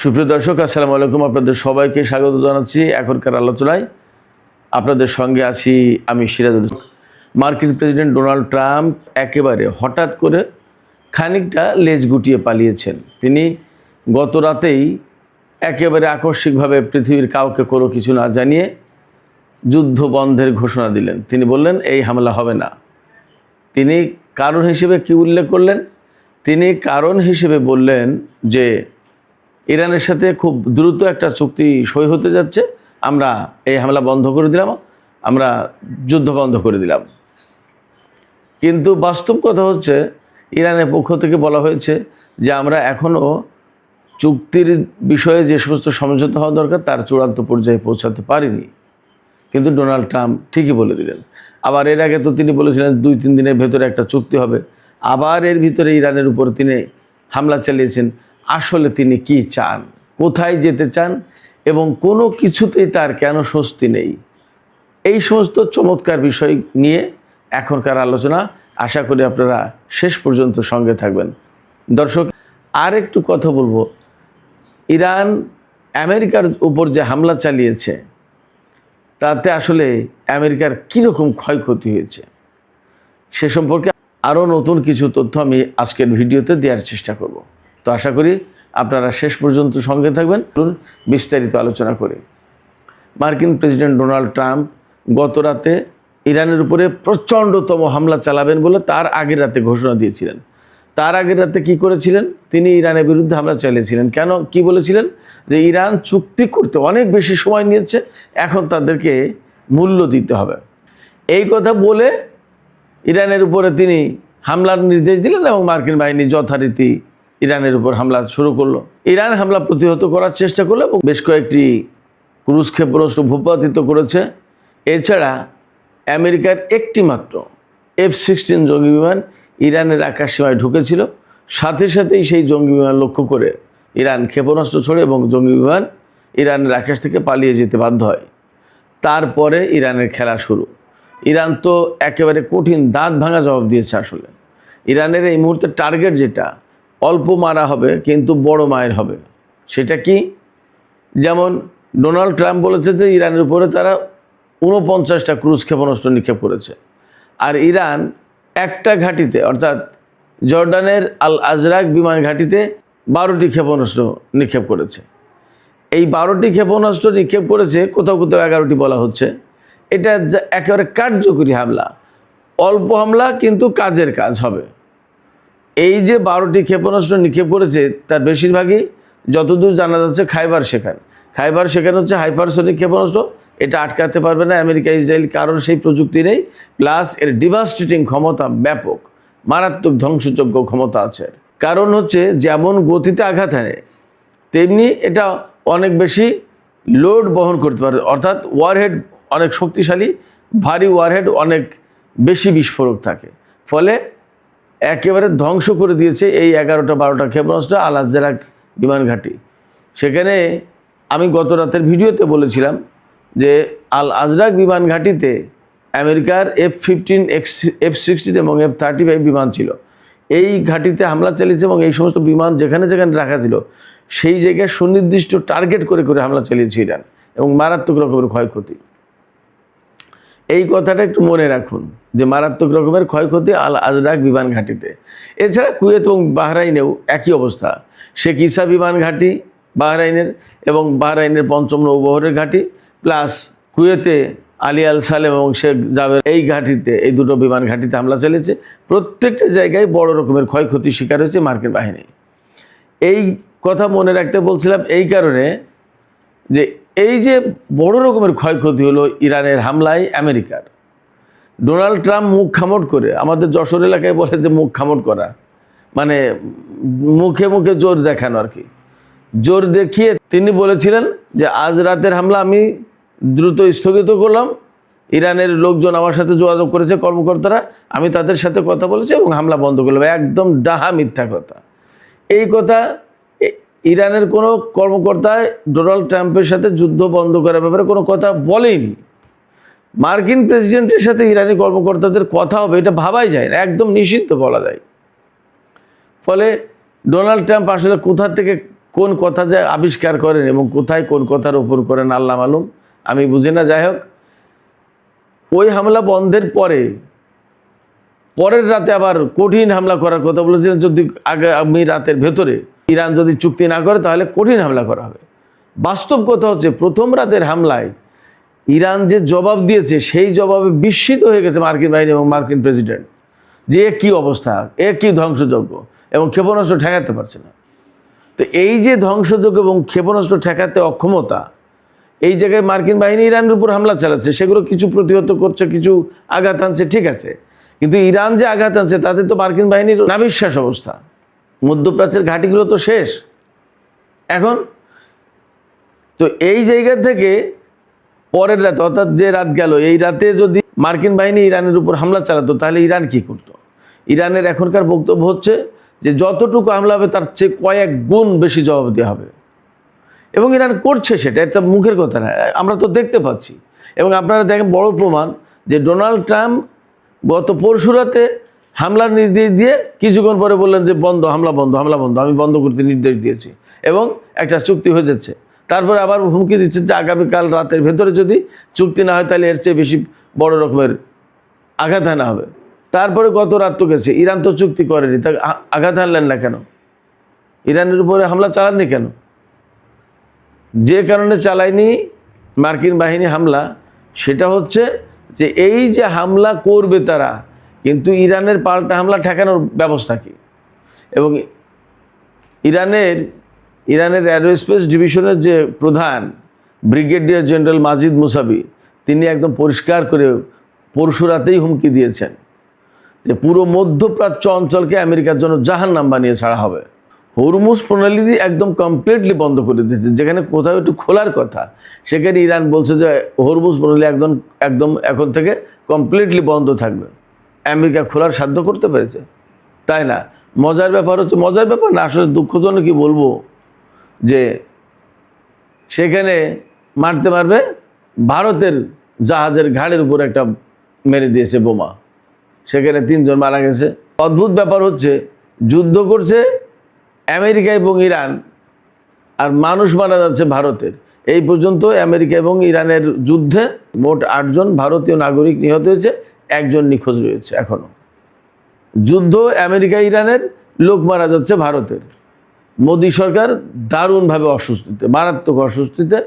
সুপ্রিয় দর্শক, আসসালামু আলাইকুম। আপনাদের সবাইকে স্বাগত জানাচ্ছি এখনকার আলোচনায়। আপনাদের সঙ্গে আছি আমি সিরাজুল। মার্কিন প্রেসিডেন্ট ডোনাল্ড ট্রাম্প একেবারে হঠাৎ করে খানিকটা লেজ গুটিয়ে পালিয়েছেন। তিনি গত রাতেই একেবারে আকস্মিকভাবে পৃথিবীর কাউকে কোনো কিছু না জানিয়ে যুদ্ধ বন্ধের ঘোষণা দিলেন। তিনি বললেন এই হামলা হবে না। তিনি কারণ হিসেবে কি উল্লেখ করলেন? তিনি কারণ হিসেবে বললেন যে ইরানের সাথে খুব দ্রুত একটা চুক্তি সই হতে যাচ্ছে, আমরা এই হামলা বন্ধ করে দিলাম, আমরা যুদ্ধ বন্ধ করে দিলাম। কিন্তু বাস্তব কথা হচ্ছে ইরানের পক্ষ থেকে বলা হয়েছে যে আমরা এখনও চুক্তির বিষয়ে যে সমস্ত সমঝোতা হওয়া দরকার তার চূড়ান্ত পর্যায়ে পৌঁছাতে পারিনি। কিন্তু ডোনাল্ড ট্রাম্প ঠিকই বলে দিলেন। আবার এর আগে তো তিনি বলেছিলেন 2-3 দিনের ভেতরে একটা চুক্তি হবে, আবার এর ভিতরে ইরানের উপর তিনি হামলা চালিয়েছেন। আসলে তিনি কি চান, কোথায় যেতে চান এবং কোনো কিছুতেই তার কেন স্বস্তি নেই, এই সমস্ত চমৎকার বিষয় নিয়ে এখনকার আলোচনা। আশা করি আপনারা শেষ পর্যন্ত সঙ্গে থাকবেন। দর্শক, আর একটু কথা বলবো, ইরান আমেরিকার উপর যে হামলা চালিয়েছে তাতে আসলে আমেরিকার কীরকম ক্ষয়ক্ষতি হয়েছে সে সম্পর্কে আরও নতুন কিছু তথ্য আমি আজকের ভিডিওতে দেওয়ার চেষ্টা করব। তো আশা করি আপনারা শেষ পর্যন্ত সঙ্গে থাকবেন। বিস্তারিত আলোচনা করে মার্কিন প্রেসিডেন্ট ডোনাল্ড ট্রাম্প গত রাতে ইরানের উপরে প্রচণ্ডতম হামলা চালাবেন বলে তার আগের রাতে ঘোষণা দিয়েছিলেন। তার আগের রাতে কি করেছিলেন? তিনি ইরানের বিরুদ্ধে হামলা চালিয়েছিলেন। কেন, কি বলেছিলেন? যে ইরান চুক্তি করতে অনেক বেশি সময় নিয়েছে, এখন তাদেরকে মূল্য দিতে হবে। এই কথা বলে ইরানের উপরে তিনি হামলার নির্দেশ দিলেন এবং মার্কিন বাহিনী যথারীতি ইরানের উপর হামলা শুরু করলো। ইরান হামলা প্রতিহত করার চেষ্টা করলো এবং বেশ কয়েকটি ক্রুজ ক্ষেপণাস্ত্র ভূপাতিত করেছে। এছাড়া আমেরিকার একটি মাত্র F-16 জঙ্গি বিমান ইরানের আকাশসীমায় ঢুকেছিল। সাথে সাথেই সেই জঙ্গি বিমান লক্ষ্য করে ইরান ক্ষেপণাস্ত্র ছোড়ে এবং জঙ্গি বিমান ইরানের আকাশ থেকে পালিয়ে যেতে বাধ্য হয়। তারপরে ইরানের খেলা শুরু। ইরান তো একেবারে কঠিন দাঁত ভাঙা জবাব দিয়েছে। আসলে ইরানের এই মুহূর্তে টার্গেট যেটা, অল্প মারা হবে কিন্তু বড় মায়ের হবে। সেটা কি? যেমন ডোনাল্ড ট্রাম্প বলেছে যে ইরানের উপরে তারা 49টা ক্রুজ ক্ষেপণাস্ত্র নিক্ষেপ করেছে, আর ইরান একটা ঘাঁটিতে অর্থাৎ জর্ডানের আল আজরাক বিমান ঘাঁটিতে 12টি ক্ষেপণাস্ত্র নিক্ষেপ করেছে। এই 12টি ক্ষেপণাস্ত্র নিক্ষেপ করেছে, কোথাও কোথাও 11টি বলা হচ্ছে। এটা একেবারে কার্যকরী হামলা, অল্প হামলা কিন্তু কাজের কাজ হবে। এই যে 12টি ক্ষেপণাস্ত্র নিক্ষেপ করেছে তার বেশিরভাগই যতদূর জানা যাচ্ছে খাইবার শেখান হচ্ছে হাইপারসনিক ক্ষেপণাস্ত্র। এটা আটকাতে পারবে না আমেরিকা, ইসরায়েল, কারণ সেই প্রযুক্তি নেই। প্লাস এর ডিভাস্টেটিং ক্ষমতা ব্যাপক, মারাত্মক ধ্বংসযোগ্য ক্ষমতা আছে। কারণ হচ্ছে যেমন গতিতে আঘাত হানে তেমনি এটা অনেক বেশি লোড বহন করতে পারে, অর্থাৎ ওয়ারহেড অনেক শক্তিশালী, ভারী ওয়ারহেড, অনেক বেশি বিস্ফোরক থাকে। ফলে একেবারে ধ্বংস করে দিয়েছে এই 11-12টা ক্ষেপণাস্ত্র আল আজরাক বিমান ঘাঁটি। সেখানে আমি গত রাতের ভিডিওতে বলেছিলাম যে আল আজরাক বিমান ঘাঁটিতে আমেরিকার F-15, F-16 এবং F-35 বিমান ছিল। এই ঘাঁটিতে হামলা চালিয়েছে এবং এই সমস্ত বিমান যেখানে যেখানে রাখা ছিল সেই জায়গায় সুনির্দিষ্ট টার্গেট করে করে হামলা চালিয়েছে ইরান এবং মারাত্মক রকমের ক্ষয়ক্ষতি। এই কথাটা একটু মনে রাখুন যে মারাত্মক রকমের ক্ষয়ক্ষতি আল আজরাক বিমান ঘাঁটিতে। এছাড়া কুয়েত এবং বাহরাইনেও একই অবস্থা। শেখ ইসা বিমান ঘাঁটি বাহরাইনের এবং বাহরাইনের 5ম নৌবহরের ঘাঁটি, প্লাস কুয়েতে আলী আল সালেম এবং শেখ জাবের এই ঘাঁটিতে, এই দুটো বিমান ঘাঁটিতে হামলা চালিয়েছে। প্রত্যেকটা জায়গায় বড় রকমের ক্ষয়ক্ষতির শিকার হয়েছে মার্কিন বাহিনী। এই কথা মনে রাখতে বলছিলাম এই কারণে যে এই যে বড় রকমের ক্ষয়ক্ষতি হলো ইরানের হামলায় আমেরিকার, ডোনাল্ড ট্রাম্প মুখ খামট করে, আমাদের যশোর এলাকায় বলে যে মুখ খামট করা, মানে মুখে মুখে জোর দেখানো আর কি। জোর দেখিয়ে তিনি বলেছিলেন যে আজ রাতের হামলা আমি দ্রুত স্থগিত করলাম। ইরানের লোকজন আমার সাথে যোগাযোগ করেছে, কর্মকর্তারা, আমি তাদের সাথে কথা বলেছি এবং হামলা বন্ধ করলাম। একদম ডাহা মিথ্যা কথা। এই কথা ইরানের কোনো কর্মকর্তা ডোনাল্ড ট্রাম্পের সাথে যুদ্ধ বন্ধ করার ব্যাপারে কোনো কথা বলেইনি। মার্কিন প্রেসিডেন্টের সাথে ইরানি কর্মকর্তাদের কথা হবে এটা ভাবাই যায় না, একদম নিষিদ্ধ বলা যায়। ফলে ডোনাল্ড ট্রাম্প আসলে কোথা থেকে কোন কথা যে আবিষ্কার করেন এবং কোথায় কোন কথার উপর করেন আল্লাহ মালুম, আমি বুঝি না। যাই হোক, ওই হামলা বন্ধের পরের রাতে আবার কঠিন হামলা করার কথা বলেছিলেন। যদি আগামী রাতের ভেতরে ইরান যদি চুক্তি না করে তাহলে কঠিন হামলা করা হবে। বাস্তব কথা হচ্ছে, প্রথম রাতের হামলায় ইরান যে জবাব দিয়েছে সেই জবাবে বিস্মিত হয়ে গেছে মার্কিন বাহিনী এবং মার্কিন প্রেসিডেন্ট, যে এ কী অবস্থা, এ কী ধ্বংসযজ্ঞ, এবং ক্ষেপণাস্ত্র ঠেকাতে পারছে না। তো এই যে ধ্বংসযজ্ঞ এবং ক্ষেপণাস্ত্র ঠেকাতে অক্ষমতা, এই জায়গায় মার্কিন বাহিনী ইরানের উপর হামলা চালাচ্ছে, সেগুলো কিছু প্রতিহত করছে, কিছু আঘাত আনছে, ঠিক আছে। কিন্তু ইরান যে আঘাত আনছে তাতে তো মার্কিন বাহিনীর নাবিশ্বাস অবস্থা, মধ্যপ্রাচ্যের ঘাঁটিগুলো তো শেষ এখন। তো এই জায়গা থেকে পরের রাতে, অর্থাৎ যে রাত গেল, এই রাতে যদি মার্কিন বাহিনী ইরানের উপর হামলা চালাতো তাহলে ইরান কি করতো? ইরানের এখনকার বক্তব্য হচ্ছে যে যতটুকু হামলা হবে তার চেয়ে কয়েক গুণ বেশি জবাব দেওয়া হবে, এবং ইরান করছে। সেটা একটা মুখের কথা না, আমরা তো দেখতে পাচ্ছি। এবং আপনারা দেখেন বড় প্রমাণ যে ডোনাল্ড ট্রাম্প গত পরশু রাতে হামলার নির্দেশ দিয়ে কিছুক্ষণ পরে বললেন যে বন্ধ, হামলা বন্ধ, হামলা বন্ধ, আমি বন্ধ করতে নির্দেশ দিয়েছি, এবং একটা চুক্তি হয়ে যাচ্ছে। তারপরে আবার হুমকি দিচ্ছেন যে আগামীকাল রাতের ভেতরে যদি চুক্তি না হয় তাহলে এর চেয়ে বেশি বড় রকমের আঘাত হানা হবে। তারপরে গত রাত তো গেছে, ইরান তো চুক্তি করেনি, তা আঘাত হানলেন না কেন? ইরানের উপরে হামলা চালাননি কেন? যে কারণে চালায়নি মার্কিন বাহিনী হামলা, সেটা হচ্ছে যে এই যে হামলা করবে তারা, কিন্তু ইরানের পাল্টা হামলা ঠেকানোর ব্যবস্থা কী? এবং ইরানের অ্যারোস্পেস ডিভিশনের যে প্রধান ব্রিগেডিয়ার জেনারেল মাজিদ মুসাবি, তিনি একদম পরিষ্কার করে পরশু রাতেই হুমকি দিয়েছেন যে পুরো মধ্যপ্রাচ্য অঞ্চলকে আমেরিকার জন্য জাহান্নাম বানিয়ে ছাড়া হবে। হরমুজ প্রণালী একদম কমপ্লিটলি বন্ধ করে দিয়েছে। যেখানে কোথাও একটু খোলার কথা, সেখানে ইরান বলছে যে হরমুজ প্রণালী একদম এখন থেকে কমপ্লিটলি বন্ধ থাকবে। আমেরিকা খোলার সাধ্য করতে পেরেছে, তাই না? মজার ব্যাপার হচ্ছে, মজার ব্যাপার না আসলে, দুঃখজনক কি বলবো, যে সেখানে মারতে পারবে ভারতের জাহাজের ঘাড়ের উপর একটা মেরে দিয়েছে বোমা, সেখানে 3 জন মারা গেছে। অদ্ভুত ব্যাপার হচ্ছে, যুদ্ধ করছে আমেরিকা এবং ইরান, আর মানুষ মারা যাচ্ছে ভারতের। এই পর্যন্ত আমেরিকা এবং ইরানের যুদ্ধে মোট 8 জন ভারতীয় নাগরিক নিহত হয়েছে, 1 জন নিখোঁজ রয়েছে এখনও। যুদ্ধ আমেরিকা ইরানের, লোক মারা যাচ্ছে ভারতের। মোদী সরকার দারুণভাবে অস্বস্তিতে, মারাত্মক অস্বস্তিতে,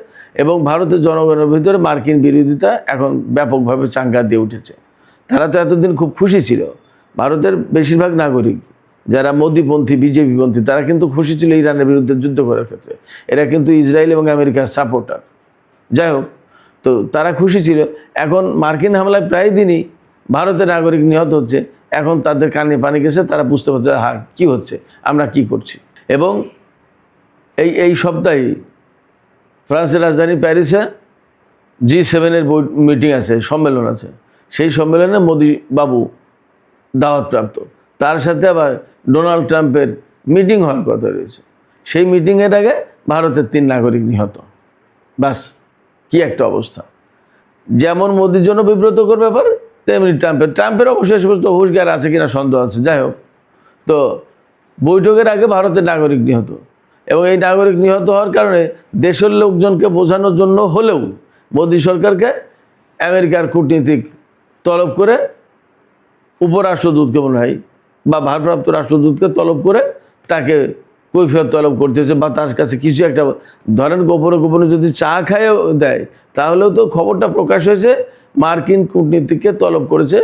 এবং ভারতের জনগণের ভিতরে মার্কিন বিরোধিতা এখন ব্যাপকভাবে চাঙ্গা দিয়ে উঠেছে। তারা তো এতদিন খুব খুশি ছিল, ভারতের বেশিরভাগ নাগরিক যারা মোদীপন্থী, বিজেপিপন্থী, তারা কিন্তু খুশি ছিল ইরানের বিরুদ্ধে যুদ্ধ করার ক্ষেত্রে। এরা কিন্তু ইসরায়েল এবং আমেরিকার সাপোর্টার। যাই হোক, তো তারা খুশি ছিল। এখন মার্কিন হামলায় প্রায় দিনই ভারতের নাগরিক নিহত হচ্ছে। এখন তাদের কানে পানি গেছে, তারা বুঝতে পারছে হ্যাঁ কী হচ্ছে, আমরা কি করছি। এবং এই সপ্তাহে ফ্রান্সের রাজধানী প্যারিসে G7-এর মিটিং আছে, সম্মেলন আছে। সেই সম্মেলনে মোদি বাবু দাওয়াতপ্রাপ্ত, তার সাথে আবার ডোনাল্ড ট্রাম্পের মিটিং হওয়ার কথা রয়েছে। সেই মিটিংয়ের আগে ভারতের 3 নাগরিক নিহত। বাস, কি একটা অবস্থা! যেমন মোদির জন্য বিব্রতকর ব্যাপার, তেমনি ট্রাম্পের অবশ্যই সমস্ত হুঁশজ্ঞান আছে কিনা সন্দেহ আছে। যাই হোক, তো বৈঠকের আগে ভারতের নাগরিক নিহত, এবং এই নাগরিক নিহত হওয়ার কারণে দেশের লোকজনকে বোঝানোর জন্য হলেও মোদী সরকারকে আমেরিকার কূটনীতিক তলব করে, উপরাষ্ট্রদূতকে মনে হয় বা ভারপ্রাপ্ত রাষ্ট্রদূতকে তলব করে তাকে কৈফিয়ত তলব করতেছে, বা তার কাছে কিছু একটা ধরেন গোপনে গোপনে যদি চা খাইয়ে দেয়, তাহলেও তো খবরটা প্রকাশ হয়েছে মার্কিন কূটনীতিককে তলব করেছে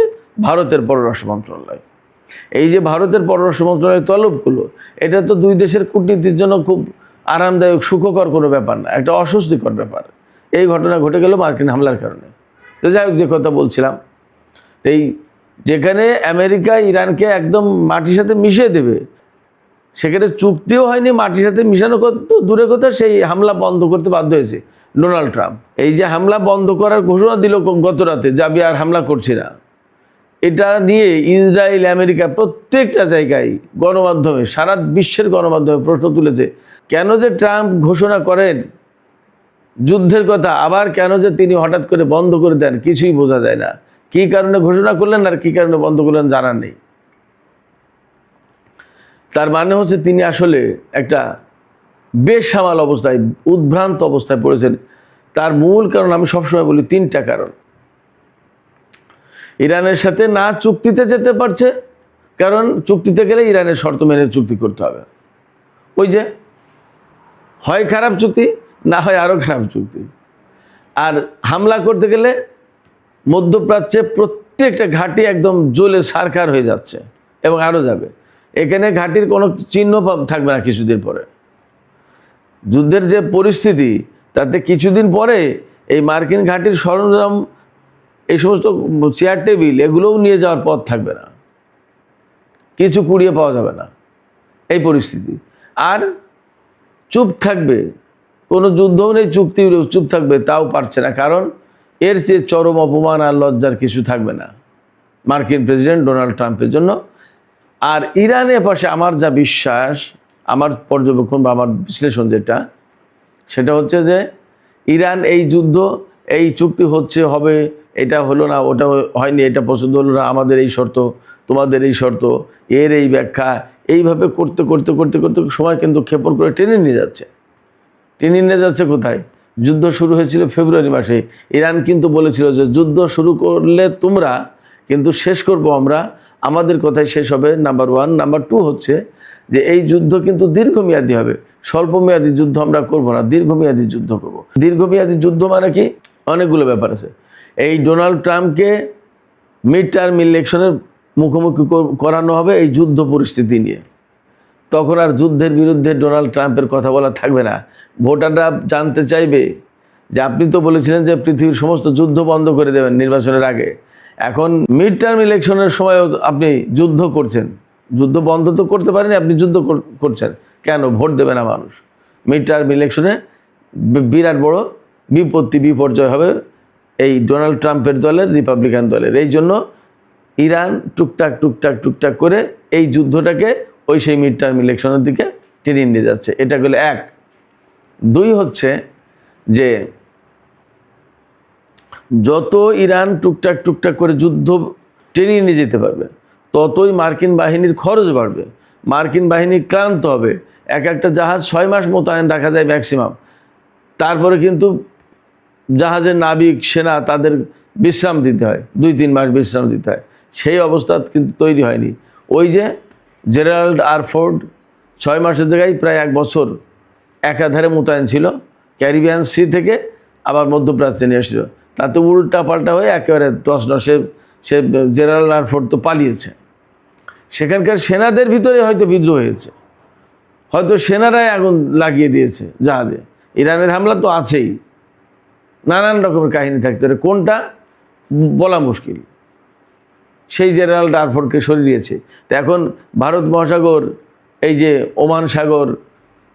ভারতের পররাষ্ট্র মন্ত্রণালয়। এই যে ভারতের পররাষ্ট্র মন্ত্রণালয়ের তলবগুলো, এটা তো 2 দেশের কূটনীতির জন্য খুব আরামদায়ক, সুখকর কোনো ব্যাপার না, একটা অস্বস্তিকর ব্যাপার। এই ঘটনা ঘটে গেল মার্কিন হামলার কারণে। তো যাই হোক, যে কথা বলছিলাম, এই যেখানে আমেরিকা ইরানকে একদম মাটির সাথে মিশিয়ে দেবে, সেখানে চুক্তিও হয়নি, মাটির সাথে মিশানো তো দূরে কথা, সেই হামলা বন্ধ করতে বাধ্য হয়েছে ডোনাল্ড ট্রাম্প। এই যে হামলা বন্ধ করার ঘোষণা দিল গত রাতে, যাবি আর হামলা করছি না, এটা নিয়ে ইসরায়েল, আমেরিকা প্রত্যেকটা জায়গায় গণমাধ্যমে, সারা বিশ্বের গণমাধ্যমে প্রশ্ন তুলেছে, কেন যে ট্রাম্প ঘোষণা করেন যুদ্ধের কথা, আবার কেন যে তিনি হঠাৎ করে বন্ধ করে দেন, কিছুই বোঝা যায় না। কী কারণে ঘোষণা করলেন আর কী কারণে বন্ধ করলেন জানার নেই। তার মানে হচ্ছে তিনি আসলে একটা বেসামাল অবস্থায়, উদ্ভ্রান্ত অবস্থায় পড়েছেন। তার মূল কারণ আমি সবসময় বলি 3টা কারণ। ইরানের সাথে না চুক্তিতে যেতে পারছে, কারণ চুক্তিতে গেলে ইরানের শর্ত মেনে চুক্তি করতে হবে। ওই যে হয় খারাপ চুক্তি, না হয় আরও খারাপ চুক্তি। আর হামলা করতে গেলে মধ্যপ্রাচ্যে প্রত্যেকটা ঘাঁটি একদম জ্বলে ছারখার হয়ে যাচ্ছে এবং আরও যাবে। এখানে ঘাঁটির কোনো চিহ্ন থাকবে না কিছুদিন পরে। যুদ্ধের যে পরিস্থিতি, তাতে কিছুদিন পরে এই মার্কিন ঘাঁটির সরঞ্জাম, এই সমস্ত চেয়ার টেবিল, এগুলোও নিয়ে যাওয়ার পথ থাকবে না, কিছু কুড়িয়ে পাওয়া যাবে না, এই পরিস্থিতি। আর চুপ থাকবে, কোনো যুদ্ধও নেই, চুপ থাকবে, তাও পারছে না, কারণ এর চেয়ে চরম অপমান আর লজ্জার কিছু থাকবে না মার্কিন প্রেসিডেন্ট ডোনাল্ড ট্রাম্পের জন্য। আর ইরানের পাশে আমার যা বিশ্বাস, আমার পর্যবেক্ষণ বা আমার বিশ্লেষণ যেটা, সেটা হচ্ছে যে ইরান এই যুদ্ধ, এই চুক্তি হচ্ছে, হবে, এটা হলো না, ওটা হয়নি, এটা পছন্দ হলো না, আমাদের এই শর্ত, তোমাদের এই শর্ত, এর এই ব্যাখ্যা, এইভাবে করতে করতে করতে করতে সময় কিন্তু ক্ষেপণ করে টেনে নিয়ে যাচ্ছে কোথায়? যুদ্ধ শুরু হয়েছিল ফেব্রুয়ারি মাসে। ইরান কিন্তু বলেছিল যে যুদ্ধ শুরু করলে তোমরা, কিন্তু শেষ করব আমরা, আমাদের কথাই শেষ হবে, নাম্বার 1। নাম্বার 2 হচ্ছে যে এই যুদ্ধ কিন্তু দীর্ঘমেয়াদী হবে, স্বল্পমেয়াদী যুদ্ধ আমরা করব না, দীর্ঘমেয়াদী যুদ্ধ করব। দীর্ঘমেয়াদী যুদ্ধ মানে কি? অনেকগুলো ব্যাপার আছে। এই ডোনাল্ড ট্রাম্পকে মিড টার্ম ইলেকশনের মুখোমুখি করানো হবে এই যুদ্ধ পরিস্থিতি নিয়ে। তখন আর যুদ্ধের বিরুদ্ধে ডোনাল্ড ট্রাম্পের কথা বলা থাকবে না। ভোটাররা জানতে চাইবে যে আপনি তো বলেছিলেন যে পৃথিবীর সমস্ত যুদ্ধ বন্ধ করে দেবেন নির্বাচনের আগে, এখন মিড টার্ম ইলেকশনের সময়ও আপনি যুদ্ধ করছেন। যুদ্ধ বন্ধ তো করতে পারেনি, আপনি যুদ্ধ করছেন কেন? ভোট দেবে না মানুষ। মিড টার্ম ইলেকশনে বিরাট বড় বিপর্যয় হবে এই ডোনাল্ড ট্রাম্পের দলের, রিপাবলিকান দলের। এই জন্য ইরান টুকটাক করে এই যুদ্ধটাকে ওই সেই মিড টার্ম ইলেকশনের দিকে টেনে নিয়ে যাচ্ছে। এটা গেলে 1। 2 হচ্ছে যে যত ইরান টুকটাক করে যুদ্ধ টেনে নিয়ে যেতে পারবে, ততই মার্কিন বাহিনীর খরচ বাড়বে, মার্কিন বাহিনী ক্লান্ত হবে। একটা জাহাজ 6 মাস মোতায়েন রাখা যায় ম্যাক্সিমাম, তারপরে কিন্তু জাহাজের নাবিক, সেনা, তাদের বিশ্রাম দিতে হয়, 2-3 মাস বিশ্রাম দিতে হয়। সেই অবস্থা কিন্তু তৈরি হয়নি। ওই যে জেরাল্ড আর ফোর্ড 6 মাসের জায়গায় প্রায় 1 বছর একাধারে মোতায়েন ছিল, ক্যারিবিয়ান সি থেকে আবার মধ্যপ্রাচ্যে নিয়ে এসেছিল। তাতে উল্টা পাল্টা হয়ে একেবারে তছনছ। সে জেরাল্ড আর ফোর্ড তো পালিয়েছে। সেখানকার সেনাদের ভিতরে হয়তো বিদ্রোহ হয়েছে, হয়তো সেনারাই আগুন লাগিয়ে দিয়েছে জাহাজে। ইরানের হামলা তো আছেই, নানান রকমের কাহিনী থাকতে পারে, কোনটা বলা মুশকিল। সেই জেনারেল ডারফোর্ডকে সরিয়ে দিয়েছে। তো এখন ভারত মহাসাগর, এই যে ওমান সাগর,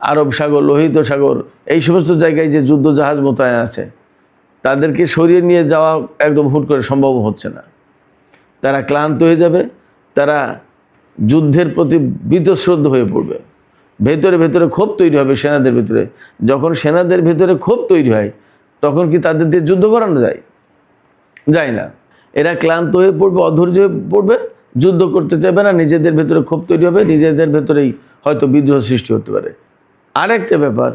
আরব সাগর, লোহিত সাগর, এই সমস্ত জায়গায় যে যুদ্ধ জাহাজ মোতায়েন আছে, তাদেরকে সরিয়ে নিয়ে যাওয়া একদম হুট করে সম্ভব হচ্ছে না। তারা ক্লান্ত হয়ে যাবে, তারা যুদ্ধের প্রতি বীতশ্রদ্ধ হয়ে পড়বে। ভেতরে ভেতরে ক্ষোভ তৈরি হবে সেনাদের ভেতরে। যখন সেনাদের ভেতরে ক্ষোভ তৈরি হয়, তখন কি তাদের দিয়ে যুদ্ধ করানো যায়? যায় না। এরা ক্লান্ত হয়ে পড়বে, অধৈর্য হয়ে পড়বে, যুদ্ধ করতে চাইবে না, নিজেদের ভেতরে ক্ষোভ তৈরি হবে, নিজেদের ভেতরেই হয়তো বিদ্রোহ সৃষ্টি হতে পারে। আরেকটা ব্যাপার,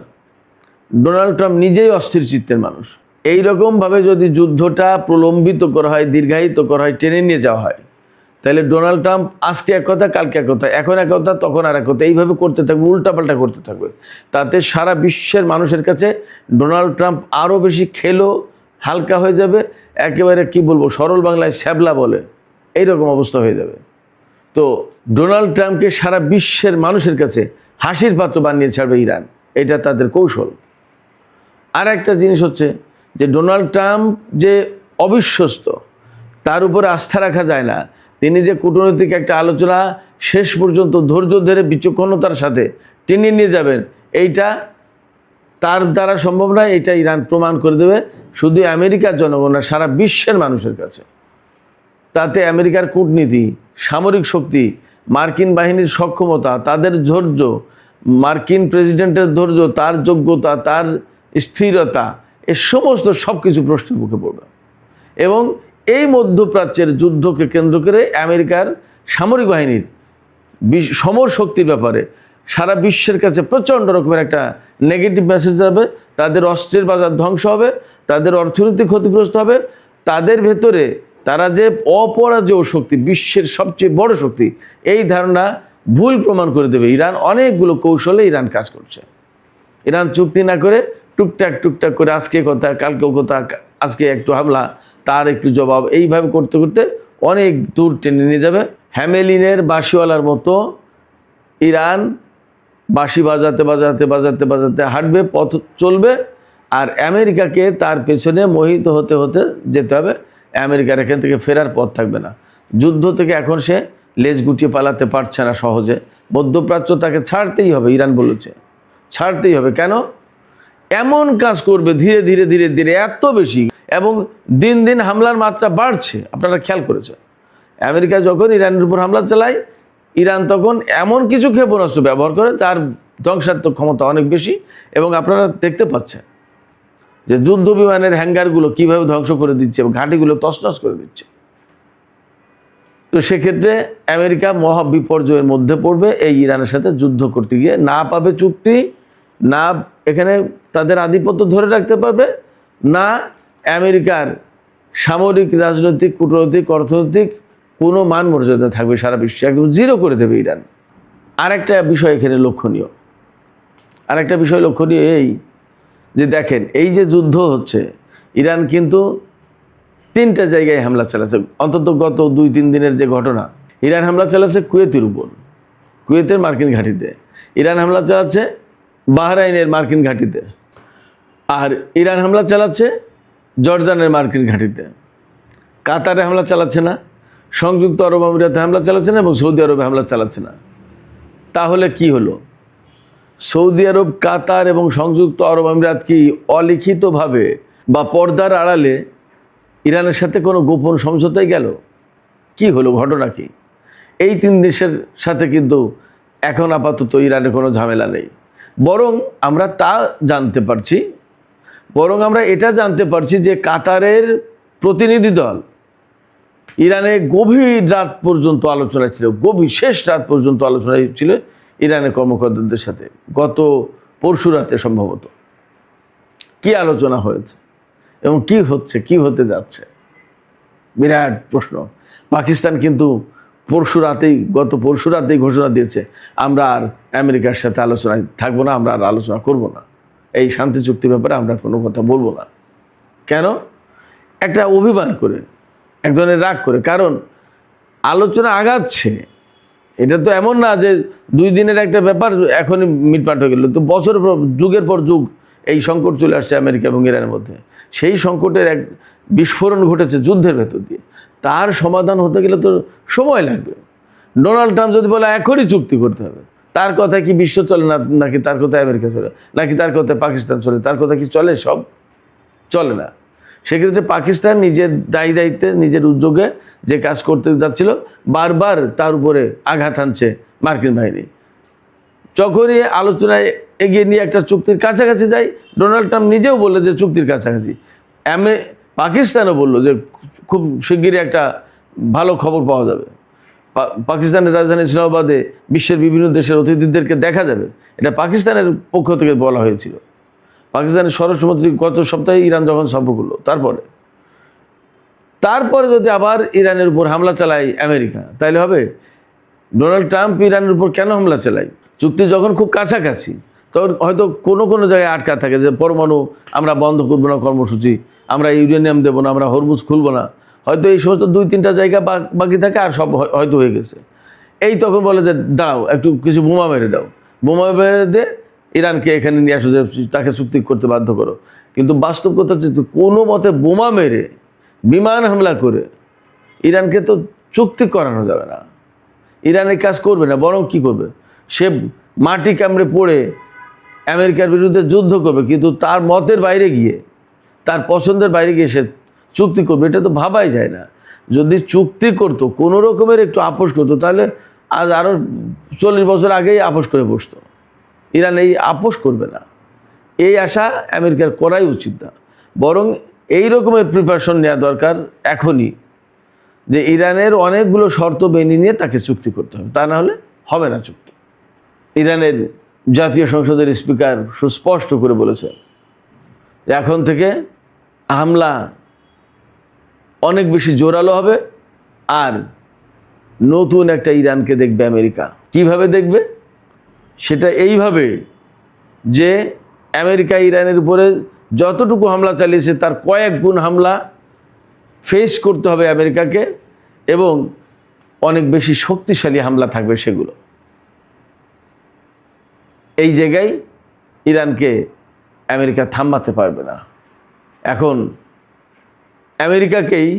ডোনাল্ড ট্রাম্প নিজেই অস্থির চিত্তের মানুষ। এই রকমভাবে যদি যুদ্ধটা প্রলম্বিত করা হয়, দীর্ঘায়িত করা হয়, টেনে নিয়ে যাওয়া হয়, তাহলে ডোনাল্ড ট্রাম্প আজকে এক কথা, কালকে এক কথা, এখন এক কথা, তখন আর এক কথা, এইভাবে করতে থাকবে, উল্টাপাল্টা করতে থাকবে। তাতে সারা বিশ্বের মানুষের কাছে ডোনাল্ড ট্রাম্প আরও বেশি হালকা হয়ে যাবে, একেবারে কি বলবো, সরল বাংলায় শ্যাবলা বলে, এইরকম অবস্থা হয়ে যাবে। তো ডোনাল্ড ট্রাম্পকে সারা বিশ্বের মানুষের কাছে হাসির পাত্র বানিয়ে ছাড়বে ইরান, এটা তাদের কৌশল। আর একটা জিনিস হচ্ছে যে ডোনাল্ড ট্রাম্প যে অবিশ্বস্ত, তার উপরে আস্থা রাখা যায় না। তিনি যে কূটনৈতিক একটা আলোচনা শেষ পর্যন্ত ধৈর্য ধরে বিচক্ষণতার সাথে টেনে নিয়ে যাবেন, এইটা তার দ্বারা সম্ভব নয়। এটা ইরান প্রমাণ করে দেবে শুধু আমেরিকার জনগণ না, সারা বিশ্বের মানুষের কাছে। তাতে আমেরিকার কূটনীতি, সামরিক শক্তি, মার্কিন বাহিনীর সক্ষমতা, তাদের ধৈর্য, মার্কিন প্রেসিডেন্টের ধৈর্য, তার যোগ্যতা, তার স্থিরতা, এ সমস্ত সব কিছু প্রশ্নের মুখে পড়বে। এবং এই মধ্যপ্রাচ্যের যুদ্ধকে কেন্দ্র করে আমেরিকার সামরিক বাহিনীর সমর শক্তির ব্যাপারে সারা বিশ্বের কাছে প্রচণ্ড রকমের একটা নেগেটিভ মেসেজ যাবে, তাদের অস্ত্রের বাজার ধ্বংস হবে, তাদের অর্থনৈতিক ক্ষতিগ্রস্ত হবে, তাদের ভেতরে তারা যে অপরাজেয় শক্তি, বিশ্বের সবচেয়ে বড় শক্তি, এই ধারণা ভুল প্রমাণ করে দেবে ইরান। অনেকগুলো কৌশলে ইরান কাজ করছে। ইরান চুক্তি না করে টুকটাক করে আজকে কথা কালকেও কথা, আজকে একটু হামলা তার একটু জবাব, এইভাবে করতে করতে অনেক দূর টেনে নিয়ে যাবে। হ্যামেলিনের বাঁশিওয়ালার মতো ইরান বাঁশি বাজাতে হাঁটবে, পথ চলবে, আর আমেরিকাকে তার পেছনে মোহিত হতে হতে যেতে হবে। আমেরিকার এখান থেকে ফেরার পথ থাকবে না। যুদ্ধ থেকে এখন সে লেজ গুটিয়ে পালাতে পারছে না সহজে। মধ্যপ্রাচ্য তাকে ছাড়তেই হবে, ইরান বলেছে ছাড়তেই হবে। কেন? এমন কাজ করবে ধীরে ধীরে এত বেশি, এবং দিন দিন হামলার মাত্রা বাড়ছে। আপনারা খেয়াল করেছেন, আমেরিকা যখন ইরানের উপর হামলা চালায়, ইরান তখন এমন কিছু ক্ষেপণাস্ত্র ব্যবহার করে তার ধ্বংসাত্মক ক্ষমতা অনেক বেশি। এবং আপনারা দেখতে পাচ্ছেন যে যুদ্ধ বিমানের হ্যাঙ্গারগুলো কীভাবে ধ্বংস করে দিচ্ছে, ঘাঁটিগুলো তছনছ করে দিচ্ছে। তো সেক্ষেত্রে আমেরিকা মহা বিপর্যয়ের মধ্যে পড়বে এই ইরানের সাথে যুদ্ধ করতে গিয়ে। না পাবে চুক্তি, না এখানে তাদের আধিপত্য ধরে রাখতে পারবে, না আমেরিকার সামরিক, রাজনৈতিক, কূটনৈতিক, অর্থনৈতিক কোনো মান মর্যাদা থাকবে সারা বিশ্বে, একদম জিরো করে দেবে ইরান। আরেকটা বিষয় এখানে লক্ষণীয়, এই যে দেখেন, এই যে যুদ্ধ হচ্ছে, ইরান কিন্তু 3টা জায়গায় হামলা চালাচ্ছে। অন্তত গত 2-3 দিনের যে ঘটনা, ইরান হামলা চালাচ্ছে কুয়েতের উপর, কুয়েতের মার্কিন ঘাঁটিতে। ইরান হামলা চালাচ্ছে বাহরাইনের মার্কিন ঘাঁটিতে। আর ইরান হামলা চালাচ্ছে জর্দানের মার্কিন ঘাঁটিতে। কাতারে হামলা চালাচ্ছে না, সংযুক্ত আরব আমিরাতে হামলা চালাচ্ছে না, এবং সৌদি আরবে হামলা চালাচ্ছে না। তাহলে কি হলো? সৌদি আরব, কাতার এবং সংযুক্ত আরব আমিরাত কি অলিখিতভাবে বা পর্দার আড়ালে ইরানের সাথে কোনো গোপন সমঝোতায় গেল? কি হলো? ঘটনা কি? এই 3 দেশের সাথে কিন্তু এখন আপাতত ইরানের কোনো ঝামেলা নেই। বরং আমরা এটা জানতে পারছি যে কাতারের প্রতিনিধি দল ইরানে গভীর রাত পর্যন্ত আলোচনায় ছিল, শেষ রাত পর্যন্ত আলোচনায় ছিল ইরানের কর্মকর্তাদের সাথে। গত পরশু রাতে সম্ভবত কি আলোচনা হয়েছে এবং কি হচ্ছে, কি হতে যাচ্ছে, বিরাট প্রশ্ন। পাকিস্তান কিন্তু গত পরশু রাতেই ঘোষণা দিয়েছে, আমরা আর আমেরিকার সাথে আলোচনায় থাকবো না, আমরা আর আলোচনা করব না, এই শান্তি চুক্তির ব্যাপারে আমরা কোনো কথা বলবো না। কেন? একটা অভিমান করে, এক ধরনের রাগ করে। কারণ আলোচনা আগাচ্ছে, এটা তো এমন না যে 2 দিনের একটা ব্যাপার এখনই মিটমাট হয়ে গেল। তো বছরের পর, যুগের পর যুগ এই সংকট চলে আসছে আমেরিকা এবং ইরানের মধ্যে। সেই সংকটের এক বিস্ফোরণ ঘটেছে যুদ্ধের ভেতর দিয়ে। তার সমাধান হতে গেলে তো সময় লাগবে। ডোনাল্ড ট্রাম্প যদি বলে এখনই চুক্তি করতে হবে, তার কথায় কি বিশ্ব চলে না, নাকি তার কথায় আমেরিকা চলে, নাকি তার কথায় পাকিস্তান চলে? তার কথা কি চলে? সব চলে না। সেক্ষেত্রে পাকিস্তান নিজের দায়িত্বে, নিজের উদ্যোগে যে কাজ করতে যাচ্ছিল, বারবার তার উপরে আঘাত হানছে মার্কিন বাহিনী। যখনই আলোচনায় এগিয়ে নিয়ে একটা চুক্তির কাছাকাছি যায়, ডোনাল্ড ট্রাম্প নিজেও বললো যে চুক্তির কাছাকাছি। পাকিস্তানও বললো যে খুব শিগগিরই একটা ভালো খবর পাওয়া যাবে, পাকিস্তানের রাজধানী ইসলামাবাদে বিশ্বের বিভিন্ন দেশের অতিথিদেরকে দেখা যাবে। এটা পাকিস্তানের পক্ষ থেকে বলা হয়েছিল। পাকিস্তানের স্বরাষ্ট্রমন্ত্রী গত সপ্তাহে ইরান যখন সফর করলো, তারপরে যদি আবার ইরানের উপর হামলা চালায় আমেরিকা, তাহলে হবে? ডোনাল্ড ট্রাম্প ইরানের উপর কেন হামলা চালায়? চুক্তি যখন খুব কাছাকাছি, তখন হয়তো কোনো জায়গায় আটকা থাকে যে পরমাণু আমরা বন্ধ করবো না কর্মসূচি, আমরা ইউরেনিয়াম দেবো না, আমরা হরমুজ খুলবো না। হয়তো এই সমস্ত 2-3টা জায়গা বাকি থাকে, আর সব হয়তো হয়ে গেছে। এই তখন বলে যে দাঁড়াও, একটু কিছু বোমা মেরে দাও, বোমা মেরে দিয়ে ইরানকে এখানে নিয়ে আসো, যে তাকে চুক্তি করতে বাধ্য করো। কিন্তু বাস্তব কথা হচ্ছে, কোনো মতে বোমা মেরে, বিমান হামলা করে ইরানকে তো চুক্তি করানো যাবে না। ইরান এই কাজ করবে না, বরং কি করবে? সে মাটি কামড়ে পড়ে আমেরিকার বিরুদ্ধে যুদ্ধ করবে, কিন্তু তার মতের বাইরে গিয়ে, তার পছন্দের বাইরে গিয়ে সে চুক্তি করবে। এটা তো ভাবাই যায় না। যদি চুক্তি করতো, কোনো রকমের একটু আপোষ করতো, তাহলে আজ আরও 40 বছর আগেই আপোষ করে বসতো। ইরান এই আপোষ করবে না, এই আশা আমেরিকার করাই উচিত না। বরং এই রকমের প্রিপারেশন নেওয়া দরকার এখনই, যে ইরানের অনেকগুলো শর্ত মেনে নিয়ে তাকে চুক্তি করতে হবে, তা না হলে হবে না চুক্তি। ইরানের জাতীয় সংসদের স্পিকার সুস্পষ্ট করে বলেছে এখন থেকে হামলা অনেক বেশি জোরালো হবে আর নতুন একটা ইরানকে দেখবে আমেরিকা। কিভাবে দেখবে? সেটা এইভাবে যে আমেরিকা ইরানের উপরে যতটুকু হামলা চালিয়েছে তার কয়েক গুণ হামলা ফেস করতে হবে আমেরিকাকে, এবং অনেক বেশি শক্তিশালী হামলা থাকবে সেগুলো। এই জায়গায় ইরানকে আমেরিকা থামাতে পারবে না। এখন আমেরিকাকেই,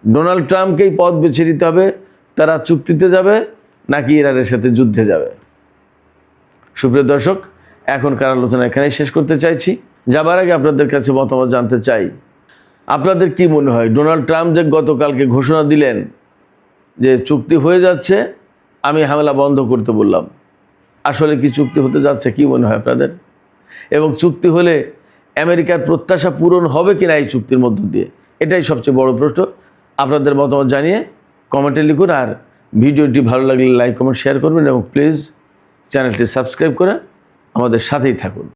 ডোনাল্ড ট্রাম্পকেই পথ বেছে নিতে হবে, তারা চুক্তিতে যাবে নাকি ইরানের সাথে যুদ্ধে যাবে। সুপ্রিয় দর্শক, এখনকার আলোচনা এখানেই শেষ করতে চাইছি। যাবার আগে আপনাদের কাছে মতামত জানতে চাই, আপনাদের কি মনে হয় ডোনাল্ড ট্রাম্প যে গতকালকে ঘোষণা দিলেন যে চুক্তি হয়ে যাচ্ছে, আমি হামলা বন্ধ করতে বললাম, আসলে কি চুক্তি হতে যাচ্ছে? কি মনে হয় আপনাদের? এবং চুক্তি হলে আমেরিকার প্রত্যাশা পূরণ হবে কিনা এই চুক্তির মধ্য দিয়ে, এটাই সবচেয়ে বড় প্রশ্ন। আপনাদের মতামত জানিয়ে কমেন্টে লিখুন, আর ভিডিওটি ভালো লাগলে লাইক কমেন্ট শেয়ার করবেন, এবং প্লিজ চ্যানেলটি সাবস্ক্রাইব করে আমাদের সাথেই থাকুন।